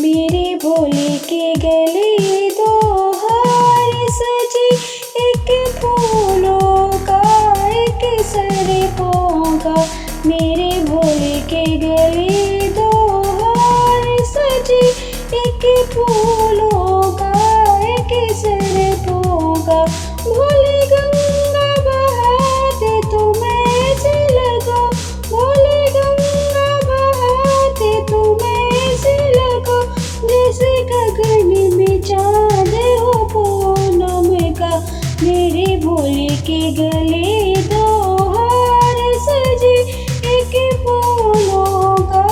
मेरे भोले के गले दो हार सजे, एक फूलों का एक सरपों का। मेरे भोले के गले दो हार सजे, एक फूलों का एक सरपों का। भोले गंगा बहाते तुम्हें से लगो, भोले गंगा बहाते तुम्हें से लगो। जैसे गगन में चाँद हो पूनम का। मेरे भोले के गले दो हार सजे, एक फूलों का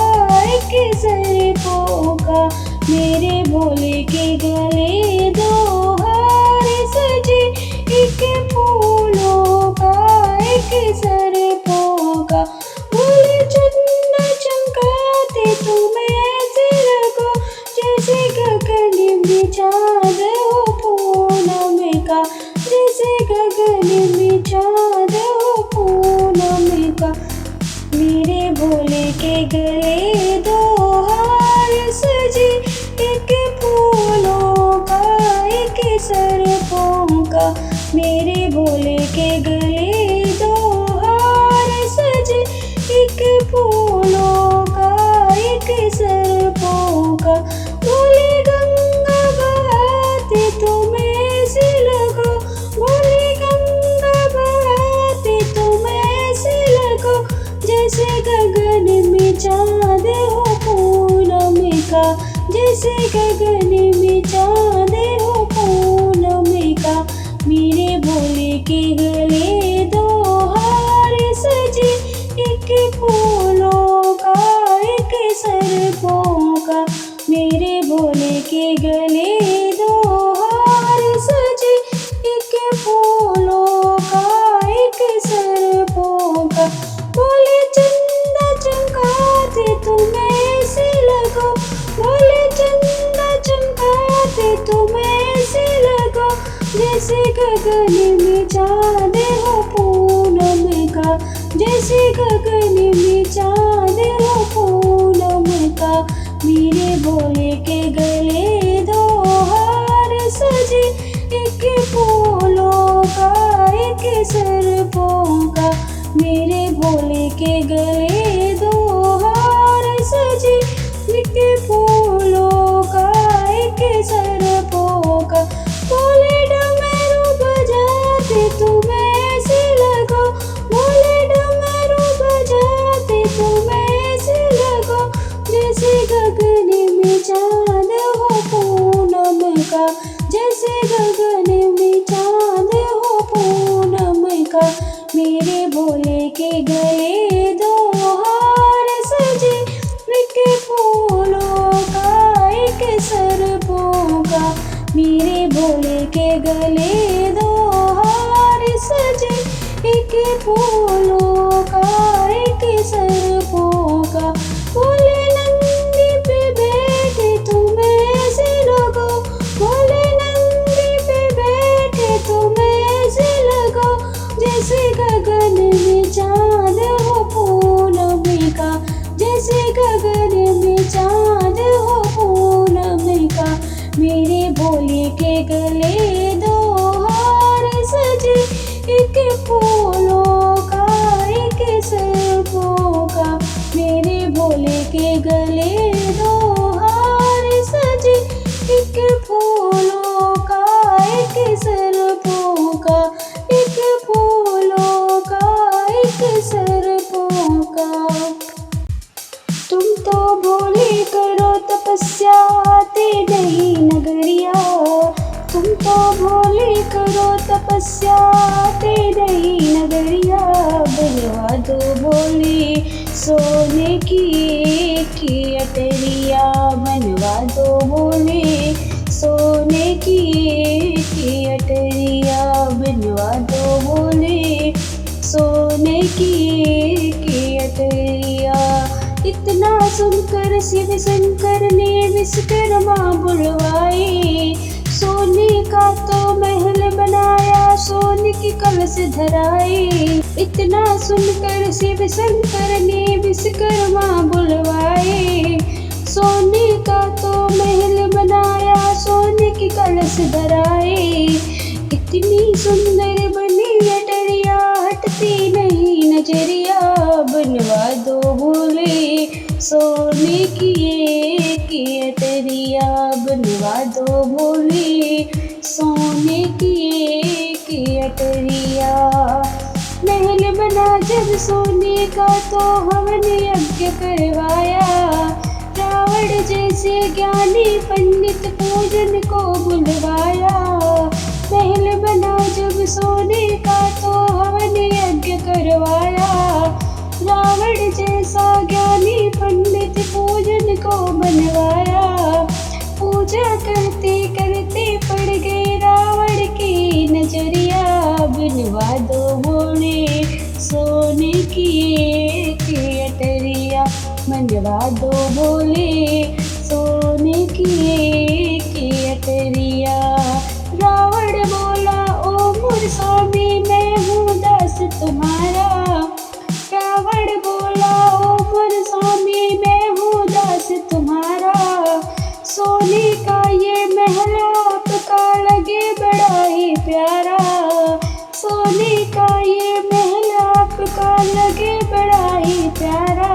एक सरपों का। मेरे भोले के गले दो हार सजे, एक फूलों का एक सरपों का। भोले चंदा चमकाते तुम्हें ऐसे लगो, जैसे गगन में चाँद हो पूनम का। जैसे गगन में चाँद हो पूनम का। मेरे भोले के गले दो हार सजे, एक फूलों का एक सरपों का। मेरे भोले के गले दो हार सजे, एक फूलों का एक सरपों का। भोले गंगा बहाते तुम्हें से लगो, भोले गंगा बहाते तुम्हें से लगो। जैसे गगन में चाँद हो पूनम का। जैसे गगन में चाँद हो पूनम का। मेरे भोले के गले दो हार सजे, एक फूलों का एक सरपों का। मेरे भोले के गले दो हार सजे, एक फूलों का एक सरपों का। भोले चंदा चमकाते तुम्हें से लगो, भोले चंदा चमकाते तुम्हें से लगो। जैसे गगन में चाँद हो पूनम का। जैसे गगन में चाँद हो पूनम का। मेरे भोले के गले दो हार सजे, एक फूलों का एक सरपों का। मेरे भोले के गले दो हार सजे, एक फूलों का एक सरपों का। भोले डमरू बजाते तुम्हें से लगो, भोले डमरू बजाते तुम्हें से लगो। जैसे गगन में चाँद हो पूनम का। जैसे गगन में चाँद हो पूनम का। मेरे भोले के गले दो हार सजे, एक फूलों का एक सरपों का। मेरे भोले के गले दो हार सजे, एक फूलों का एक सरपों का। भोले नंदी पे बैठे तुम्हें से लगो, भोले नंदी पे बैठे तुम्हें से लगो। जैसे गगन में चाँद हो पूनम का। जैसे गगन में चाँद हो पूनम का। मेरे भोले के गले दो हार सजे, एक फूलों का एक सरपों का। मेरे भोले के गले दो हार सजे, एक फूलों का एक सरपों का। एक फूलों का एक सरपों का। तुम तो भोले करो तपस्या आते नहीं नगरिया, तुम तो भोले करो तपस्या आते नहीं नगरिया। बनवा दो भोले सोने की अटरिया, बनवा दो भोले सोने की अटरिया। बनवा दो भोले सोने की अटरिया। इतना सुनकर शिव शंकर ने विश्वकर्मा बुलवाए। सोने का तो महल बनाया, सोने की कलश धराए। इतना सुनकर शिव शंकर ने विश्वकर्मा बुलवाए। सोने का तो महल रस धराए। इतनी सुंदर बनी अटरिया हटती नहीं नजरिया, बनवा दो भोले सोने की एक अटरिया, बनवा दो भोले सोने की एक अटरिया। महल बना जब सोने का तो हमने यज्ञ करवाया, रावण जैसे ज्ञानी पंडित पूजन को बुलवाया। महल बना जब सोने का तो हमने यज्ञ करवाया, रावण जैसा ज्ञानी पंडित पूजन को बनवाया। पूजा करते करते पड़ गए रावण की नजरिया, बनवा दो भोले सोने की एक अटरिया, बनवा दो भोले सोने की एक अटरिया। रावण बोला ओ मोर स्वामी मैं हूँ दास तुम्हारा, रावण बोला ओ मोर स्वामी मैं हूँ दास तुम्हारा। सोने का ये महल आपका लगे बड़ा ही प्यारा, सोने का ये महल आपका लगे बड़ा ही प्यारा।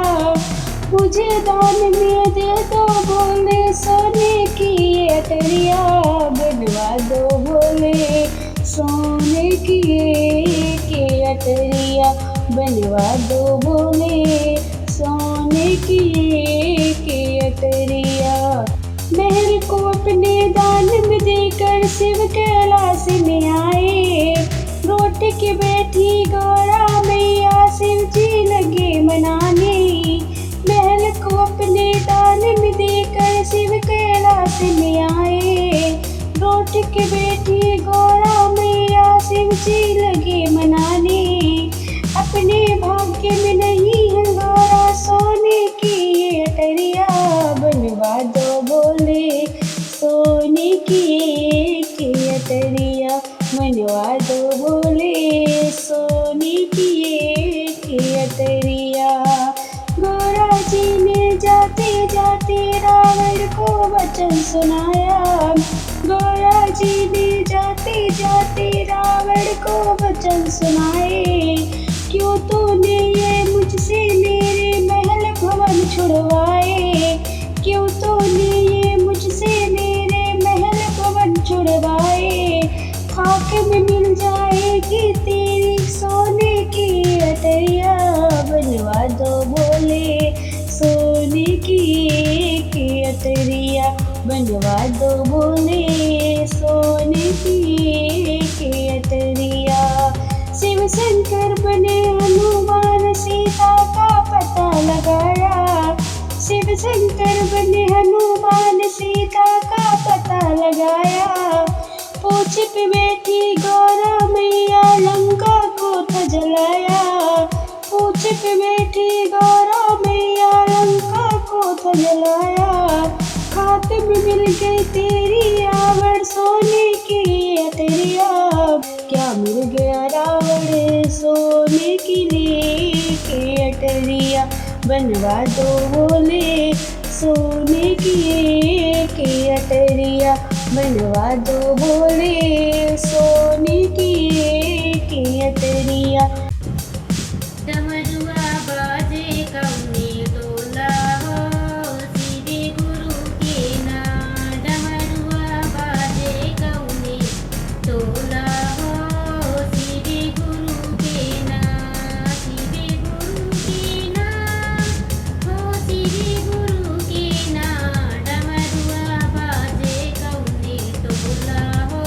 मुझे दान में दे दो भोले सोने की ये अटरिया, बनवा दो भोले सोने की ये अटरिया, बनवा दो भोले सोने की ये अटरिया। महल को अपने दान में देकर शिव कैलाश में आए, रोट के बैठी गौरा मैया शिव जी लगे मनाने। महल को अपने दान में देकर शिव कैलाश में आए, रोट के बैठी गौरा मैया शिव जी लगे मनाने। अपने भाग्य में नहीं है गौरा सोने की ये अटरिया, बनवा दो भोले सोने की एक अटरिया, बनवा दो भोले सोने की एक अटरिया। गौरा जी ने जाते जाते रावण को वचन सुनाया, गौरा जी ने जाते जाते रावण को वचन सुनाए। क्यों तूने ये मुझसे मेरे महल भवन छुड़वाए, क्यों तूने ये मुझसे मेरे महल भवन छुड़वाए। खाक में मिल जाएगी तेरी सोने की अटरिया, बनवा दो भोले सोने की एक अटरिया, बनवा दो भोले सोने की एक अटरिया। शिव शंकर बने हनुमान सीता का पता लगाया, शिव शंकर बने हनुमान सीता का पता लगाया। पूछ पे बैठी गौरा मैया लंका को तो जलाया, पूछ पे बैठी गौरा मैया लंका को तो जलाया। खाते में मिल गई तेरी रावण सोने की अटरिया, क्या मिल गया रावण सोने की लिए अटरिया, बनवा दो भोले सोने की एक अटरिया, बनवा दो भोले सोने की एक अटरिया। डमरुआ बाजे कौने टोला हो श्री गुरु के ना, डमरुआ बाजे कौने टोला हो श्री गुरु के ना, श्री गुरु के ना हो श्री गुरु के ना, डमरुआ बाजे कौने टोला हो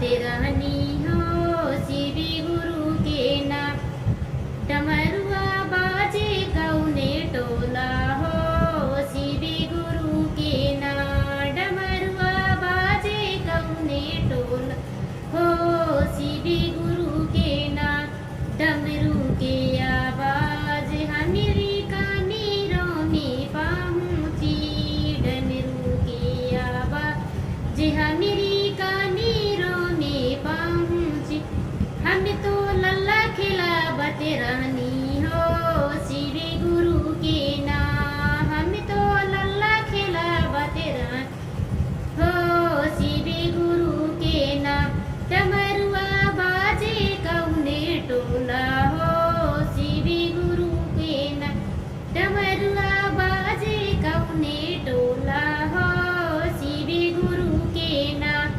बाजे रहनी हो शिव गुरु के नाम। डमरुआ बाजे कौने टोला हो शिव गुरु के नाम। डमरुआ बाजे कौने टोला हो शिव गुरु के नाम। डमरू के आवाज हमारी कानीरों में पहुँची। डमरू की आवाज हमारी कानीरों में पहुँची। हम तो लल्ला खिलावत रहनी हो शिव गुरु के नाम। हम तो लल्ला खिलावत रहनी हो शिव गुरु के नाम। डमरुआ बाजे कौने टोला हो शिव गुरु के नाम। डमरुआ बाजे कौने टोला हो शिव गुरु के नाम।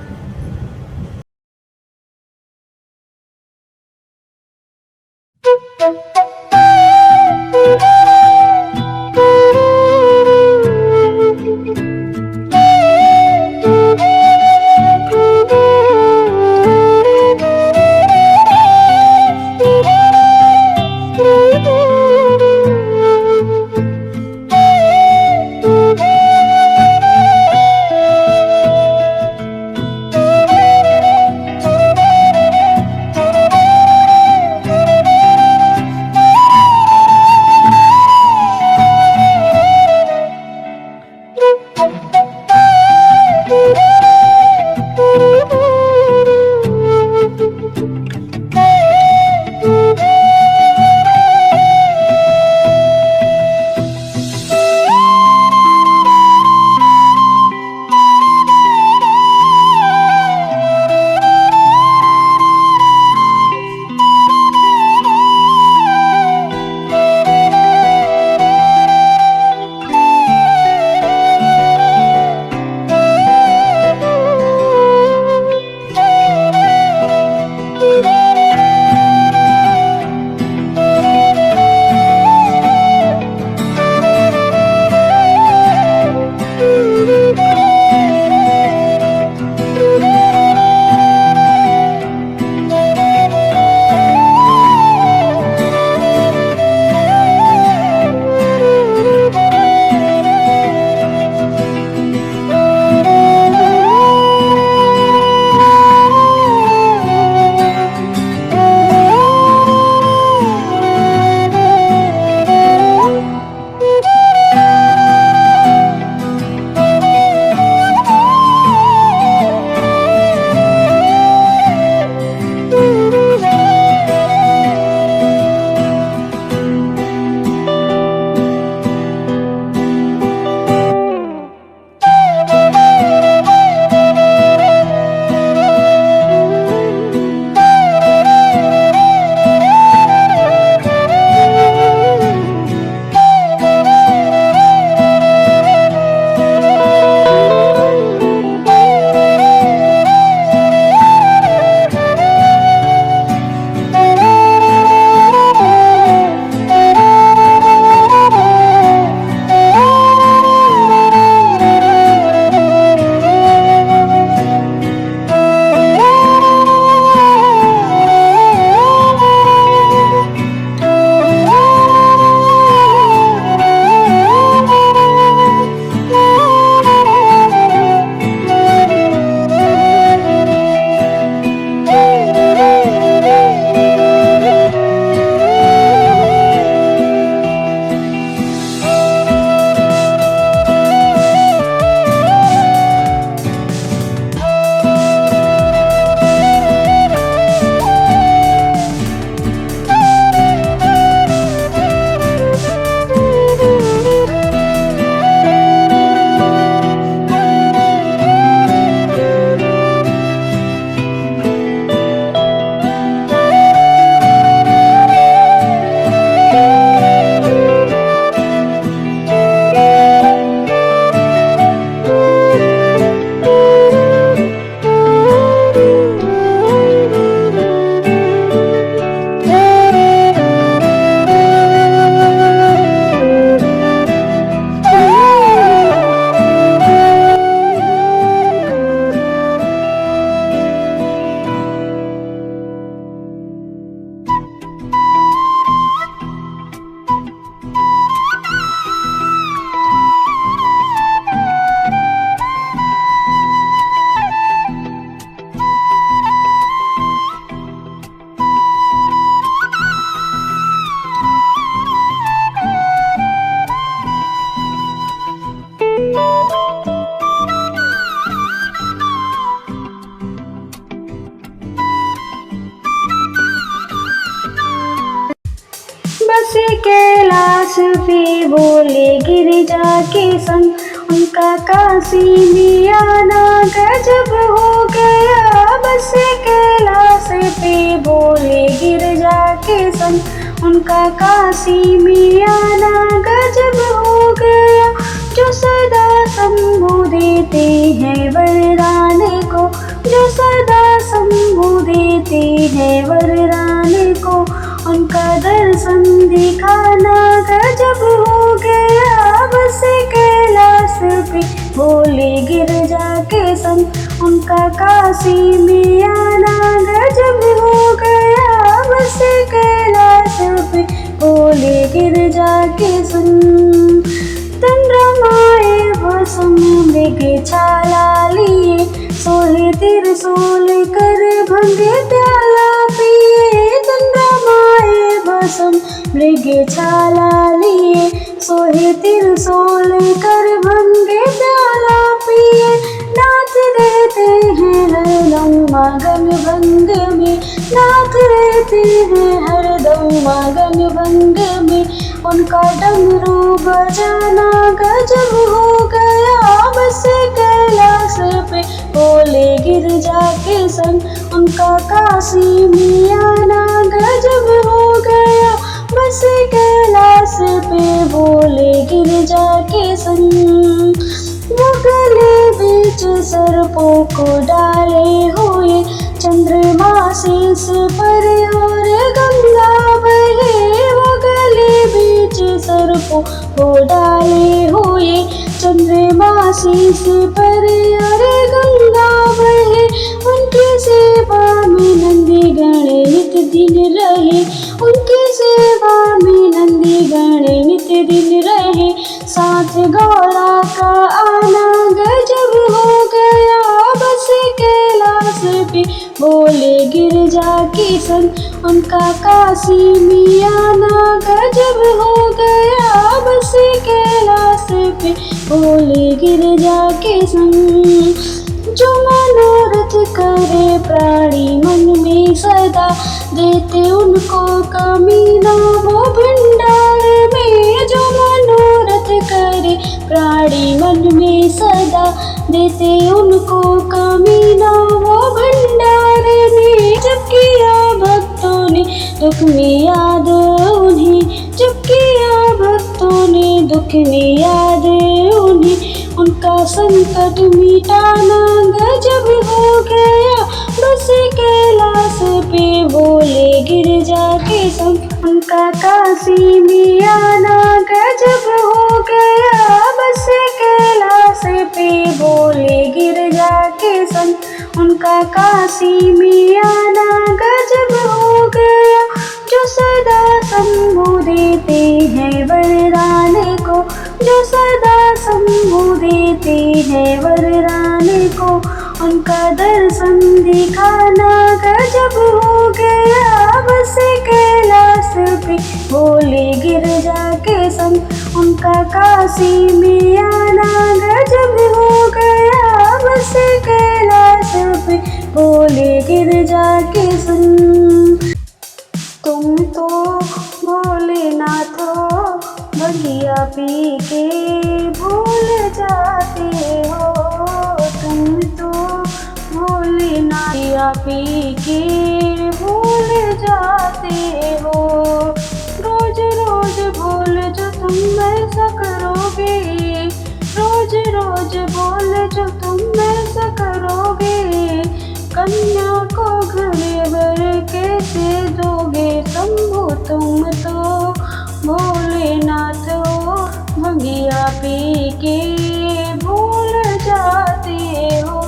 पे बोले गिरजा के संग उनका काशी में आना गजब हो गया। बस कैलाश पे बोले गिरजा के संग उनका काशी में आना गजब हो गया। जो सदा शंभु देते हैं वरदान को, जो सदा शंभु देते हैं वरदान को, उनका दर्शन दिखाना गजब हो गया। बस कैलाश पे बोले गिरजा के संग उनका काशी में आना गजब हो गया। बस कैलाश पे बोले गिरजा के संग चंद्रमाए भस्म मृग छाला लिए, सोहे त्रिशूल कर भंग प्याला पिए। चंद्रमाए भस्म मृग छाला लिए, सोहे त्रिशूल कर भंग प्याला पिए। नाथ रहते हैं हरदम मगन भंग में, नाथ रहते हैं हरदम मगन भंग में, उनका डमरू बजाना गजब हो गया। बस कैलाश पे बोले गिरजा के संग उनका काशी में आना गजब हो गया। बस कैलाश पे बोले गिरजा के संग वो गले बीच सर्पों को डाले हुए, चंद्रमा शीश पर और गंगा बहे। वो गले बीच सर्पों को डाले हुए, चंद्रमा शीश पर और गंगा बहे। उनकी सेवा में नंदी गण नित दिन रहे, उनकी सेवा में नंदी गण नित दिन रहे। साथ गौरा का आना गजब हो गया। बस कैलाश पे बोले गिरजा के संग उनका काशी में आना गजब हो गया। बस कैलाश पे बोले गिरजा के संग जो मनोरथ करे प्राणी मन में सदा, देते उनको कमी न हो भंडार में। जो मनोरथ करे प्राणी मन में सदा, देते उनको कमी न हो भंडार में। जब किया भक्तों ने दुख में याद उन्हें, जब किया भक्तों ने दुख में याद उन्हें, उनका संकट मिटाना गजब हो गया। बस कैलाश पे बोले गिरजा के संग उनका काशी में आना गजब हो गया। बस कैलाश पे बोले गिरजा के संग उनका काशी में आना गजब हो गया। जो सदा शंभु देते हैं वरदान को, जो सदा शंभु देते हैं वरदान को, उनका दर्शन दिखाना गजब हो गया। बस कैलाश पे बोले गिरजा के संग उनका काशी में आना गजब हो गया। बस कैलाश पे बोले गिरजा के संग तुम तो भोलेनाथ हो, भंगिया पी के भूल जाते हो। तुम तो भोलेनाथ पी के भूल जाते हो। रोज रोज बोल जो तुम ऐसा करोगे, रोज रोज बोल जो तुम ऐसा करोगे। कन्या को घर भर कैसे दोगे शंभु, तुम तो भोलेनाथ हो, भंगिया पी के भूल जाते हो।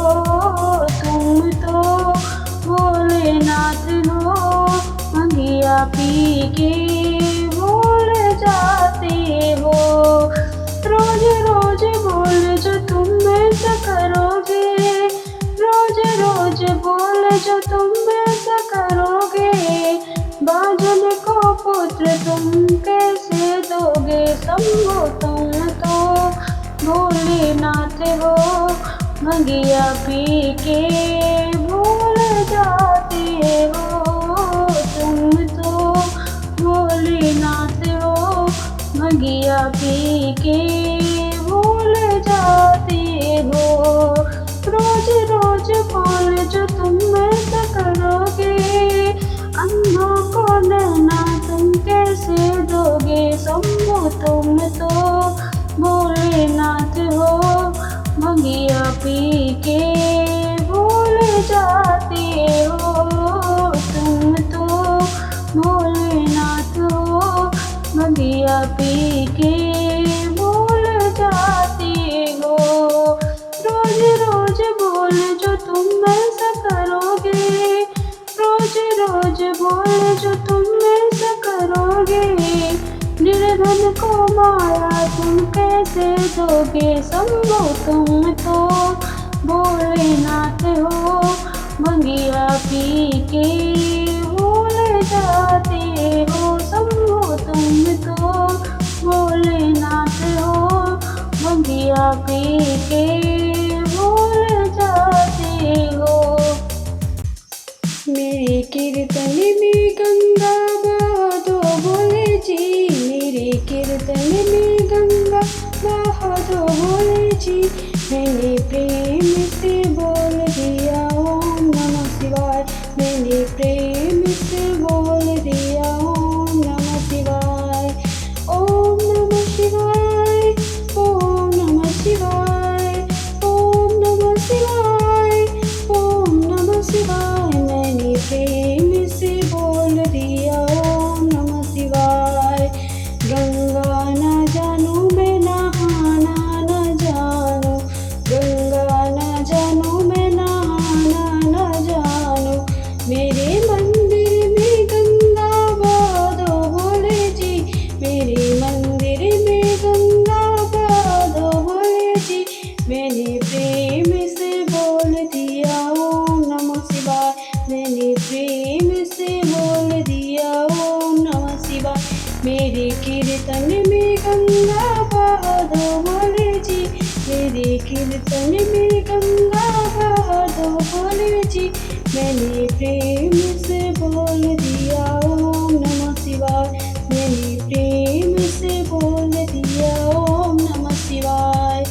तुम तो भोलेनाथ हो, भंगिया पी के भूल जाते हो। रोज रोज बोल जो तुम ऐसा करोगे, रोज रोज बोल जो तुम ऐसा करोगे। बाजन को पुत्र तुम कैसे दोगे शंभु, तुम तो भोलेनाथ हो, भंगिया पी के भूल जाते हो। तुम तो भोलेनाथ हो, भंगिया पी के भूल जाते हो। रोज रोज बोल जो तुम ऐसा करोगे, अंधों को नैना तुम कैसे दोगे। शंभू तुम तो भोलेनाथ हो, भंगिया पी के भूल जाते हो। तुम तो भोलेनाथ हो, भंगिया पी के भूल जाते हो। रोज रोज बोल जो तुम ऐसा करोगे, रोज रोज बोल जो तुम ऐसा करोगे। निर्धन को माया तुम कैसे दोगे। शंभू तुम तो भोलेनाथ हो, भंगिया पी के भूल जाते हो। शंभू तुम तो भोलेनाथ हो, भंगिया पी के भूल जाते हो। मेरे कीर्तन में गंगा बहा दो भोले जी, मेरे कीर्तन में गंगा बहा दो भोले जी। मैंने प्रेम से बोल दिया ओम नमः शिवाय, मैंने प्रेम से बोल दिया ओम नमः शिवाय। ओम नमः शिवाय, ओम नमः शिवाय, ओम नमः शिवाय, ओम नमः शिवाय। मैंने प्रेम से बोल दिया ओम नमः शिवाय। गंगा न जानू मैं नहाना न जानू, गंगा न जानू मैं नहाना न जानू। मेरे मंदिर में गंगा बहा दो भोले जी, मेरे मंदिर में गंगा बहा दो भोले जी। मैंने प्रेम से बोल दिया ओम नमः शिवाय, मैंने प्रेम से बोल दिया ओम नमः शिवाय। मेरे कीर्तन में गंगा बहा दो भोले जी, मेरे कीर्तन में गंगा बहा दो भोले जी। मैंने प्रेम से बोल दिया ओम नमः शिवाय, मैंने प्रेम से बोल दिया ओम नमः शिवाय।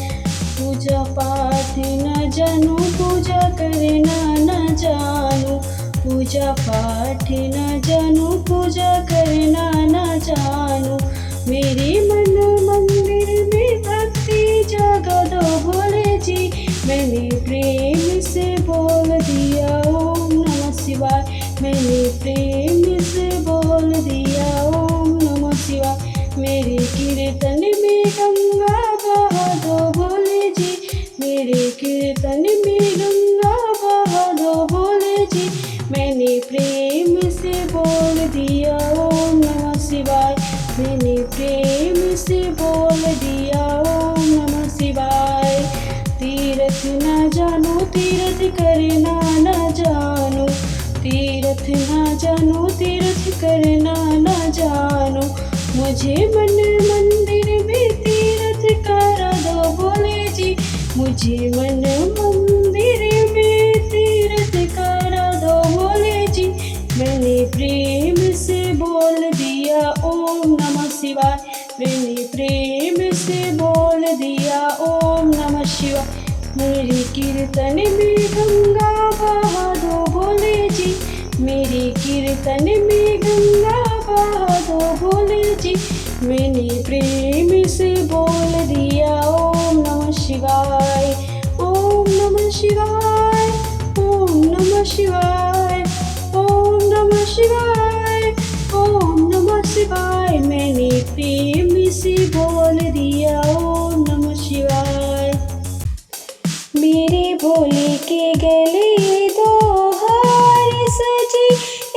पूजा पाठ न जानू, पूजा करना न जानू, पूजा पाठ न जानू, पूजा करना न जानू। मेरे मन मंदिर में भक्ति जगा दो भोले जी, मैंने प्रेम से बोल दिया ओम नमः शिवाय, मैंने प्रेम से बोल दिया ओम नमः शिवाय। मेरे कीर्तन में गंगा बहा दो भोले जी, मेरे कीर्तन में गंगा बहा दो भोले जी। मैंने प्रेम से बोल दिया ओम नमः शिवाय, मैंने प्रेम से बोल दिया ओम नमः शिवाय। तीर्थ न जानू, तीर्थ करना न जानू, तीर्थ न जानू, तीर्थ करना न जानू। मुझे मन मंदिर में तीर्थ करा दो भोले जी, मुझे मन मंदिर में तीर्थ करा दो भोले जी। मैंने प्रेम से बोल दिया ओम नमः शिवाय, मैंने प्रेम से बोल दिया ओम नमः शिवाय। मेरे कीर्तन में गंगा बहा दो भोले जी, मेरे कीर्तन में गंगा बहा दो भोले जी। मैंने प्रेम से बोल दिया ओम नमः शिवाय, ओम नमः शिवाय, ओम नमः शिवाय, ओम नमः शिवाय, ओम नमः शिवाय। मैंने प्रेम से बोल दिया ओम नमः शिवाय। मेरे भोले के गले दो हार सजे,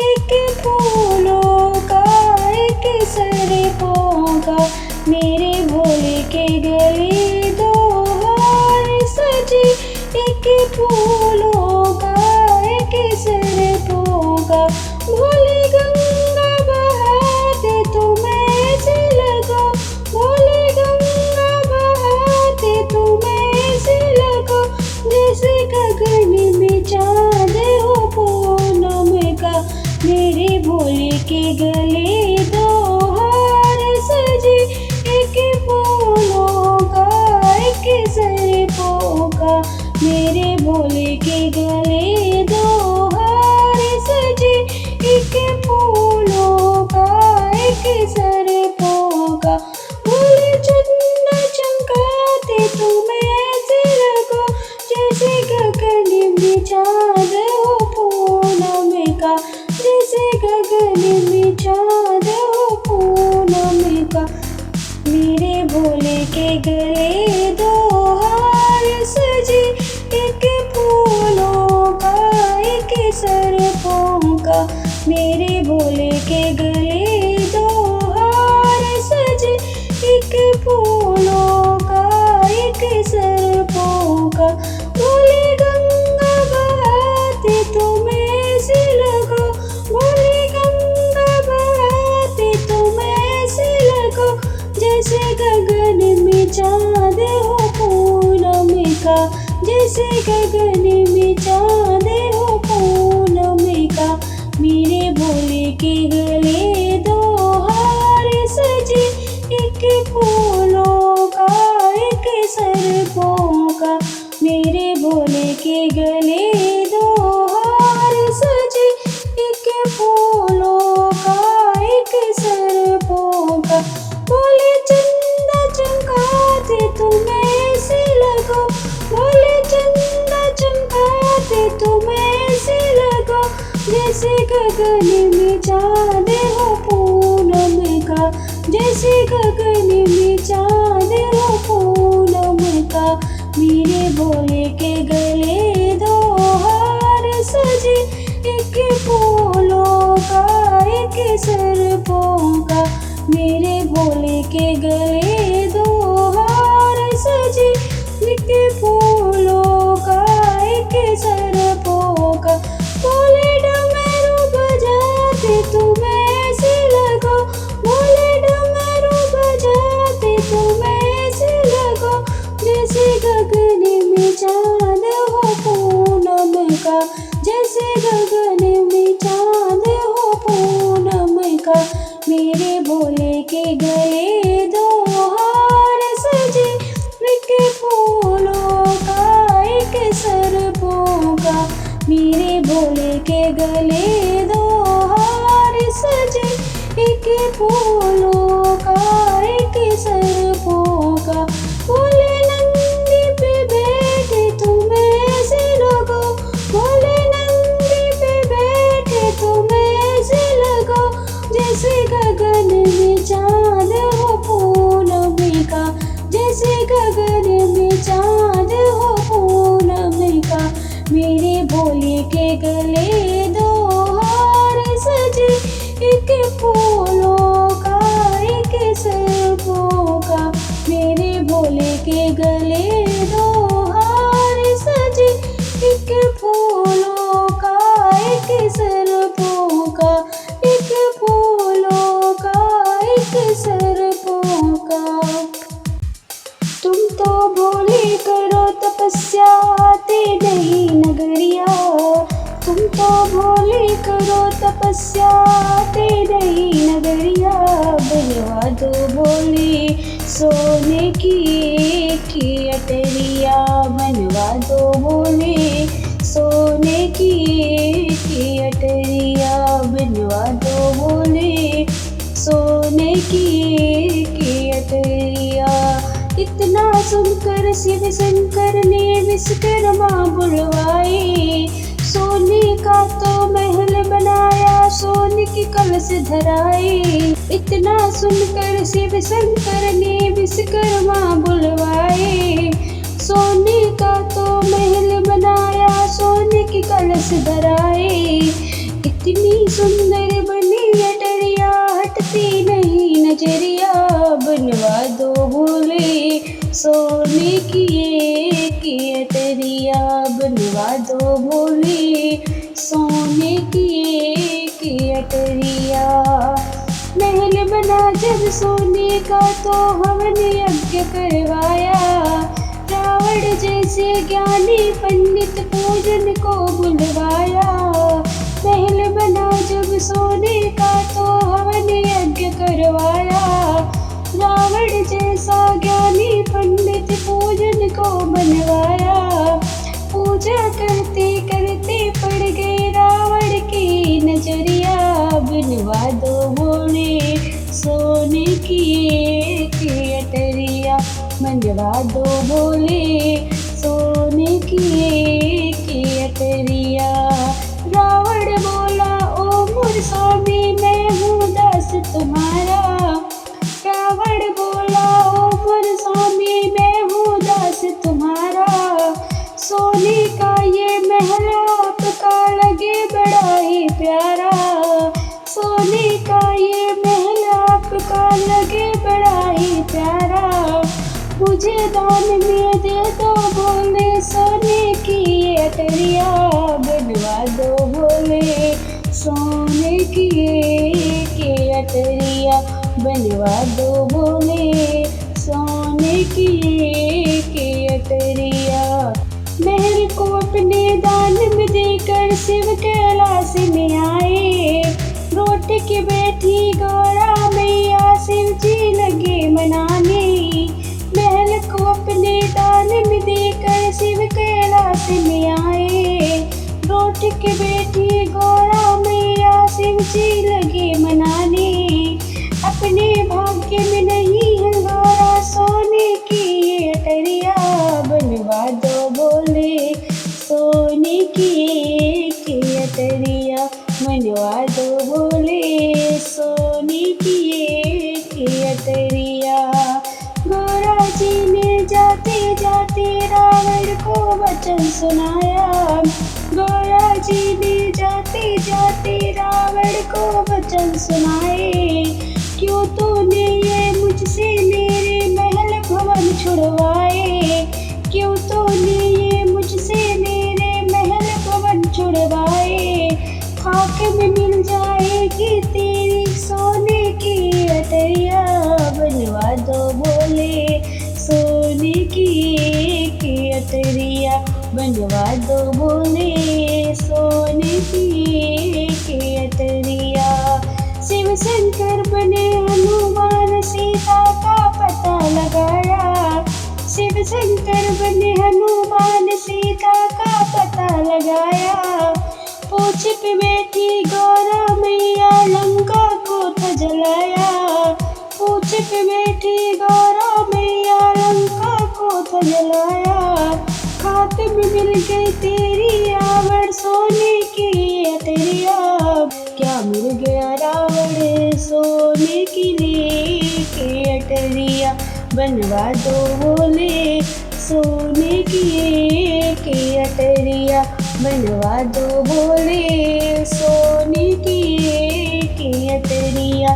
एक फूलों का एक सरफों का। मेरे भोले के गले दो हार सजे, एक फूलों का एक सरफों का। भोले गंगा बहाते तुम्हें से लगा, भोले गंगा बहाते तुम्हें से लगा। जैसे गगन में चाँद हो पूनम का। मेरे भोले के गले दो हार सजे, एक मेरे भोले के गले दो हार सजे, एक फूलों का एक सर्पों का। भोले चंदा चमकाते तुम्हें ऐसे लगो, जैसे गगन में चाँद हो पूनम का, जैसे गगन में चाँद हो पूनम का। मेरे भोले के गले दो हार सजे, एक फूलों का एक सर्पों का। मेरे भोले के गले दो हार सजे, एक फूलों का एक सर्पों का। भोले गंगा बहाते तुम्हें ऐसे लगो, भोले गंगा बहाते तुम्हें ऐसे लगो, जैसे गगन में चाँद हो पूनम का, जैसे गगन में चाँद हो पूनम का। मेरे भोले के गले दो हार सजे, एक फूलों का एक सर्पों का। मेरे भोले के गले दो हार सजे, एक फूलों का एक सर्पों का। भोले चंदा चमकाते तुम्हें ऐसे लगो, भोले चंदा चमकाते तुम्हें ऐसे लगो, जैसे गगन में चाँद हो पूनम का, जैसे गगन में चाँद हो पूनम का। मेरे भोले के गले दो हार सजे, एक फूलों का एक सर्पों का। मेरे भोले के गले दो हार सजे, एक फूलों का एक सर्पों का। भोले डमरू बजाते तुम्हें ऐसे लगो, भोले डमरू बजाते तुम्हें ऐसे लगो, जैसे गगन में चाँद हो पूनम का, जैसे गगन में चाँद हो पूनम का। मेरे भोले के गले दो हार सजे, एक फूलों का एक सर्पों का। मेरे भोले के गले दो हार सजे, एक फूलों का एक सर्पों का। भोले नंदी पे बैठे तुम्हें ऐसे लगो, भोले नंदी पे बैठे तुम्हें ऐसे लगो, जैसे गगन में चाँद हो पूनम का, जैसे गगन में चाँद हो पूनम का। मेरे भोले के गले दो हार सजे, एक फूलों का एक सर्पों का। मेरे भोले के गले दो हार सजे, एक फूलों का एक सर्पों का, एक फूलों का एक सर्पों का। तुम तो भोले करो तपस्या आते नहीं नगरिया, तुम तो भोले करो तपस्या आते नहीं नगरिया। बनवा दो भोले सोने की अटरिया, बनवा दो भोले सोने की अटरिया, बनवा दो भोले सोने की अटरिया। इतना सुनकर शिव शंकर ने विश्वकर्मा बुलवाए, सोने का तो महल बनाया, सोने की कलश धराए। इतना सुनकर शिव शंकर ने विश्वकर्मा बुलवाए, सोने का तो महल बनाया, सोने की कलश धराए। इतनी सुंदर बनी अटरिया, हटती नहीं नजरिया। बनवा दो भोले सोने की अटरिया, बनवा दो भोले सोने की अटरिया। महल बना जब सोने का तो हमने यज्ञ करवाया, रावण जैसे ज्ञानी पंडित पूजन को बुलवाया। महल बना जब सोने का तो हमने यज्ञ करवाया, रावण जैसा ज्ञानी पंडित पूजन को बनवाया। पूजा करते करते पड़ गए रावण की नजरिया। बनवा दो बोले सोने की एक अटरिया, बनवा दो बोले सोने की एक अटरिया। रावण बोला ओ मोर स्वामी मैं हूँ दास तुम्हारा। रावण बोला ओ मोर स्वामी मैं हूँ दास तुम्हारा। सोने का ये महल आपका लगे बड़ा ही प्यारा। सोने का ये महल आपका लगे बड़ा ही प्यारा। मुझे दान में दे दो बोले सोने की ये अटरिया। बनवा दो बोले सोने की ये अटरिया, बनवा दो बोले सोने की ये अटरिया। महल को अपने दान में देकर शिव कैलाश में आए। रोट के बैठी गौरा मैया शिव जी लगे मनाने। महल को अपने दान में देकर शिव कैलाश में आए। रोट के बैठी गौरा मैया शिव जी लगे मनाने। अपने भाग्य में नहीं है गौरा सोने की ये अटरिया। बनवा दो बोले सोने की ये अटरिया, बनवा दो बोले सोने की ये अटरिया। गौरा जी ने जाते जाते रावण को वचन सुनाया। गौरा जी ने जाते जाते रावण को वचन सुनाए। क्यों तूने ये मुझसे मेरे महल भवन छुड़वाए। क्यों तूने ये मुझसे मेरे महल भवन छुड़वाए। खाक में मिल जाएगी तेरी सोने की अटरिया। बनवा दो बोले सोने की अटरिया, बनवा दो बोले सोने की अटरिया। शिव शंकर बने हनुमान सीता का पता लगाया। शिव शंकर बने हनुमान सीता का पता लगाया। पूछ पे बैठी गौरा मैया लंका को तो जलाया। पूछ पे बैठी गौरा मैया लंका को तो जलाया। खाक में मिल गई तेरी आवड़ सोने की अटरिया। क्या मिल गया रावण सोने की अटरिया। बनवा दो बोले सोने की अटरिया, बनवा दो बोले सोने की अटरिया।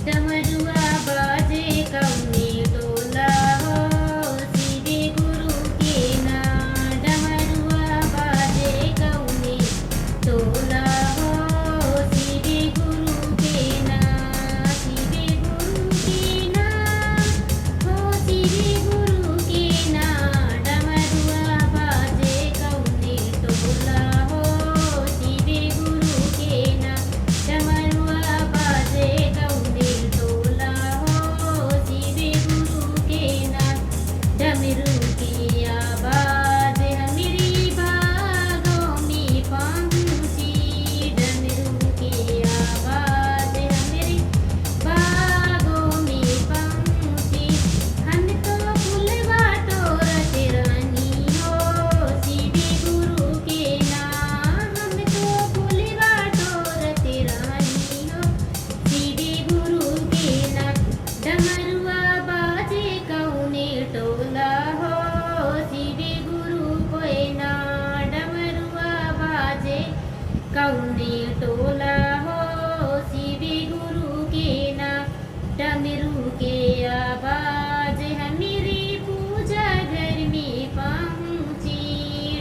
डमरुआ बाजे कौने टोला हो शिव गुरु के ना। डमरुआ बाजे कौने टोला हो शिव गुरु के ना। शिव गुरु के ना हो शिव गुरु के ना। डमरुआ बाजे कौने टोला हो शिव गुरु के ना। डमरुआ बाजे कौने टोला हो शिव गुरु के ना। डमरू की आवाज हमारी भागों में पहुंची। डमरू की आवाज हमारी भागों में पहुंची। हम तो फुलवा तोरत रानी हो शिव गुरु के ना। हम तो फुलवा तोरत रानी हो शिव गुरु के ना। डमरुआ बाजे कौने टोला हो शिव गुरु के ना। डमरुआ बाजे कौने टोला हो शिव गुरु के ना। डमरू के आवाज हमारी पूजा घर में पहुंची।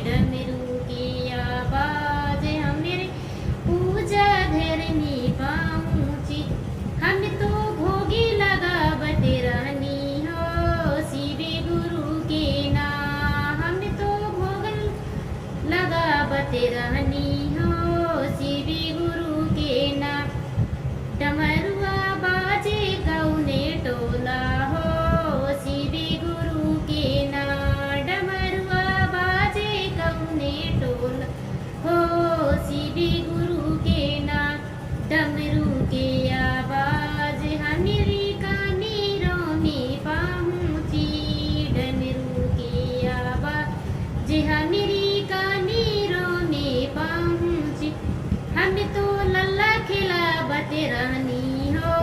डमरू की आवाज हमारे पूजा घर में पहुंची। हम तो भोगी लगावत रानी हो शिव गुरु के ना। हम तो भोग लगावत रानी हो शिव गुरु के ना। डमरुआ बाजे कौने टोला हो शिव गुरु के ना। डमरुआ बाजे हम तो लल्ला खिलावत रानी हो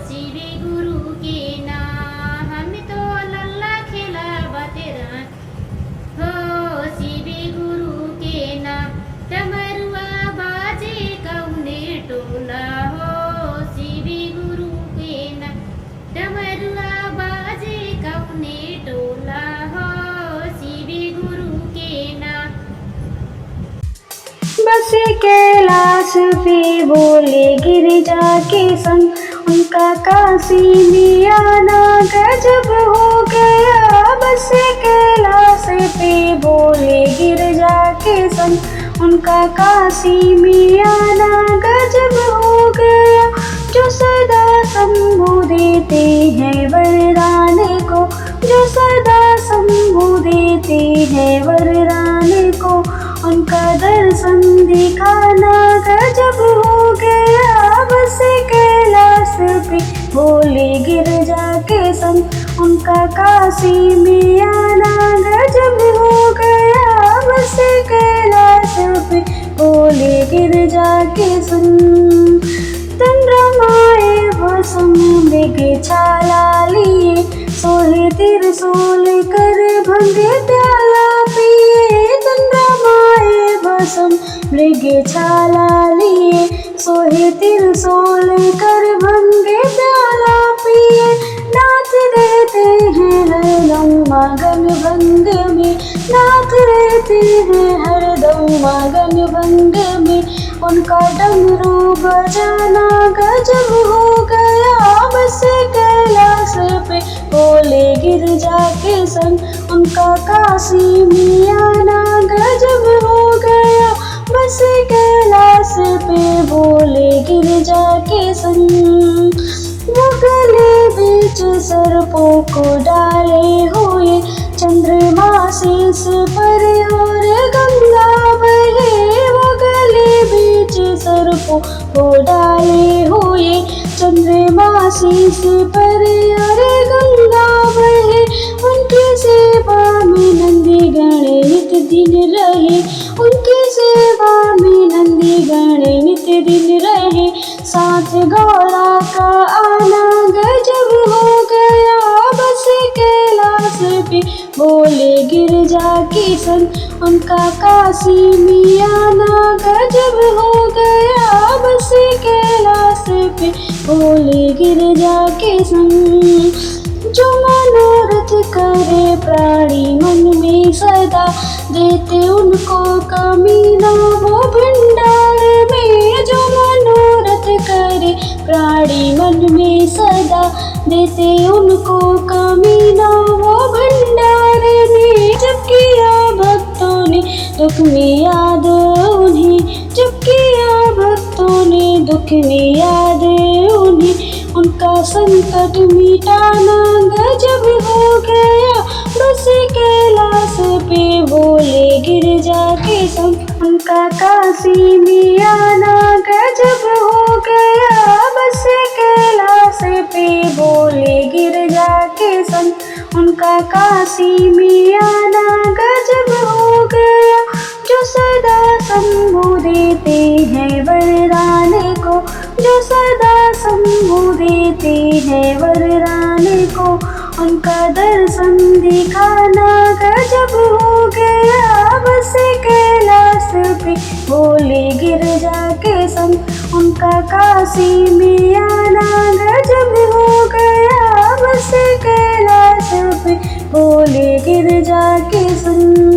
शिव गुरु के नाम। हम तो लल्ला खिलावत रानी हो शिव गुरु के नाम। डमरुआ बाजे कौने टोला हो शिव गुरु के नाम। डमरुआ बाजे कौने टोला हो शिव गुरु के नाम। बस कैलाश पे बोले गिरिजा के संग उनका काशी में आना गजब हो गया। बस कैलाश पे बोले गिरिजा के संग उनका काशी में आना गजब हो गया। जो सदा शंभु देते हैं वरदान को, जो सदा शंभु देते हैं वरदान को, उनका दर्शन दिखाना गजब हो गया। बस कैलाश पे बोले गिरिजा के संग उनका काशी में आना गजब हो गया। बस कैलाश पे बोले गिरिजा के संग चंद्रमाए भस्म मृग छाला लिए, सोहे त्रिशूल कर भंग प्याला पिए। चंद्रमाए भस्म मृग छाला लिए, सोहे त्रिशूल कर भंग प्याला पिए। नाथ रहते हैं हरदम मगन भंग में, नाथ रहते हैं हरदम मगन भंग में। उनका डमरू बजाना गजब हो गया। बस कैलाश पे बोले गिरिजा के संग उनका काशी में आना गजब हो गया। बस कैलाश पे बोले गिरिजा के संग वो गले बीच सर्पों को डाले हुए, चंद्रमा शीश पर और गंगा बहे। वो गले बीच सर्पों को डाले हुए, चंद्रमा शीश पर और गंगा बहे। उनकी सेवा में नंदी गण नित दिन रहे, उनकी सेवा में नंदी गण नित दिन रहे। साथ गौरा का आना गजब हो गया। बस कैलाश पे बोले गिरिजा के संग उनका काशी में आना गजब हो गया। बस कैलाश पे बोले गिरिजा के संग जो मनोरथ करे प्राणी मन में सदा, देते उनको कमी ना वो भंडार में। जो मनोरथ करे प्राणी मन में सदा, देते उनको कमी ना वो भंडार में। जब किया भक्तों ने दुख में याद उन्हें, जब किया भक्तों ने दुख में याद उन्हें, उनका संकट मिटाना गजब हो गया। बस कैलाश पे बोले गिरिजा के संग उनका काशी में आना गजब हो गया। बस कैलाश पे बोले गिरिजा के संग उनका काशी में आना गजब हो गया। जो सदा शंभु देते हैं वरदान को, जो सदा शंभु देते हैं वरदान को, उनका दर्शन दिखाना गजब हो गया। बस कैलाश पे बोले गिरिजा के संग उनका काशी में आना गजब हो गया। बस कैलाश पे बोले गिरिजा के संग।